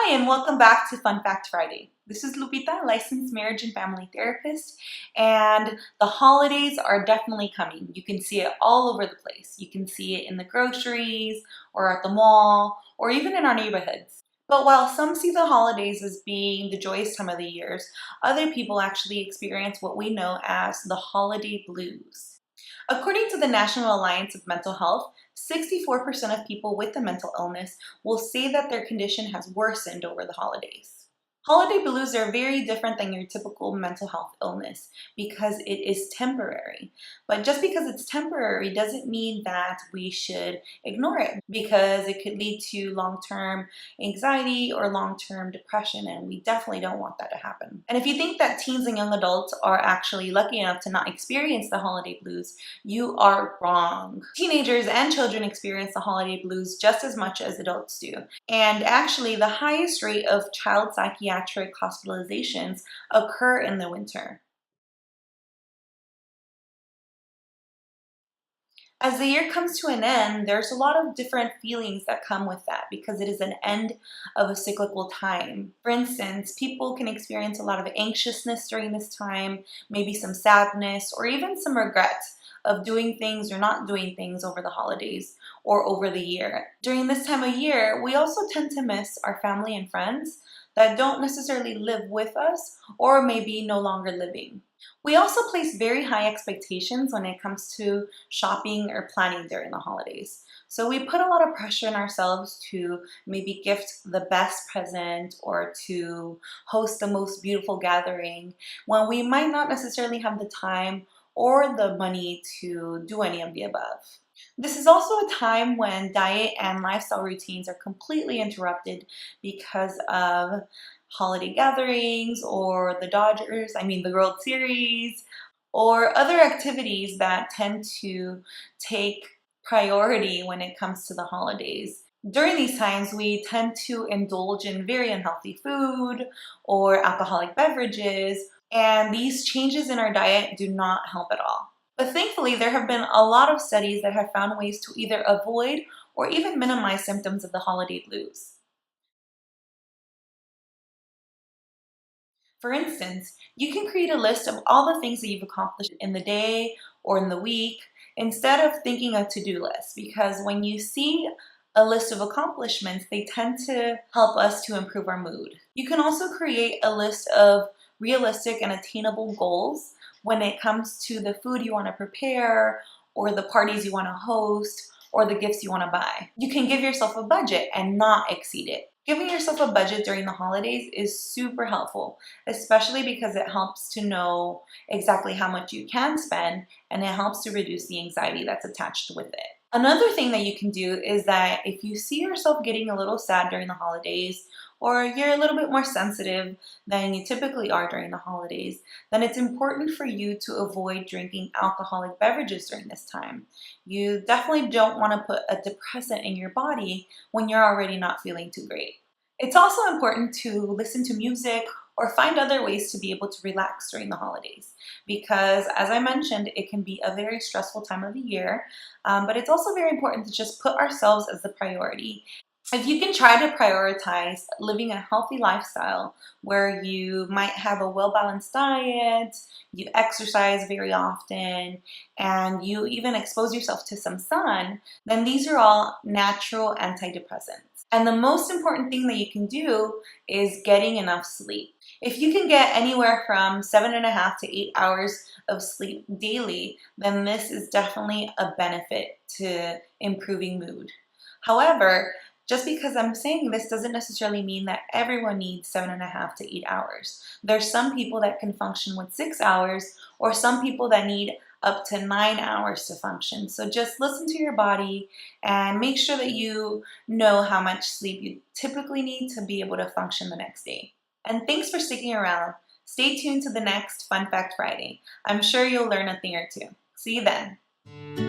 Hi, and welcome back to Fun Fact Friday. This is Lupita, licensed marriage and family therapist, and the holidays are definitely coming. You can see it all over the place. You can see it in the groceries, or at the mall, or even in our neighborhoods. But while some see the holidays as being the joyous time of the years, other people actually experience what we know as the holiday blues. According to the National Alliance of Mental Health, 64% of people with a mental illness will say that their condition has worsened over the holidays. Holiday blues are very different than your typical mental health illness because it is temporary. But just because it's temporary doesn't mean that we should ignore it because it could lead to long-term anxiety or long-term depression, and we definitely don't want that to happen. And if you think that teens and young adults are actually lucky enough to not experience the holiday blues, you are wrong. Teenagers and children experience the holiday blues just as much as adults do. And actually, the highest rate of child psychiatric hospitalizations occur in the winter. As the year comes to an end, there's a lot of different feelings that come with that because it is an end of a cyclical time. For instance, people can experience a lot of anxiousness during this time, maybe some sadness, or even some regret of doing things or not doing things over the holidays or over the year. During this time of year, we also tend to miss our family and friends that don't necessarily live with us or maybe no longer living. We also place very high expectations when it comes to shopping or planning during the holidays. So we put a lot of pressure on ourselves to maybe gift the best present or to host the most beautiful gathering when we might not necessarily have the time or the money to do any of the above. This is also a time when diet and lifestyle routines are completely interrupted because of holiday gatherings or the World Series, or other activities that tend to take priority when it comes to the holidays. During these times, we tend to indulge in very unhealthy food or alcoholic beverages, and these changes in our diet do not help at all. But thankfully, there have been a lot of studies that have found ways to either avoid or even minimize symptoms of the holiday blues. For instance, you can create a list of all the things that you've accomplished in the day or in the week instead of thinking a to-do list, because when you see a list of accomplishments, they tend to help us to improve our mood. You can also create a list of realistic and attainable goals when it comes to the food you want to prepare or the parties you want to host or the gifts you want to buy. You can give yourself a budget and not exceed it. Giving yourself a budget during the holidays is super helpful, especially because it helps to know exactly how much you can spend, and it helps to reduce the anxiety that's attached with it. Another thing that you can do is that if you see yourself getting a little sad during the holidays, or you're a little bit more sensitive than you typically are during the holidays, then it's important for you to avoid drinking alcoholic beverages during this time. You definitely don't want to put a depressant in your body when you're already not feeling too great. It's also important to listen to music or find other ways to be able to relax during the holidays because, as I mentioned, it can be a very stressful time of the year, but it's also very important to just put ourselves as the priority. If you can try to prioritize living a healthy lifestyle where you might have a well-balanced diet, you exercise very often, and you even expose yourself to some sun, then these are all natural antidepressants. And the most important thing that you can do is getting enough sleep. If you can get anywhere from 7.5 to 8 hours of sleep daily, then this is definitely a benefit to improving mood. However, just because I'm saying this doesn't necessarily mean that everyone needs 7.5 to 8 hours. There's some people that can function with 6 hours, or some people that need up to 9 hours to function. So just listen to your body and make sure that you know how much sleep you typically need to be able to function the next day. And thanks for sticking around. Stay tuned to the next Fun Fact Friday. I'm sure you'll learn a thing or two. See you then.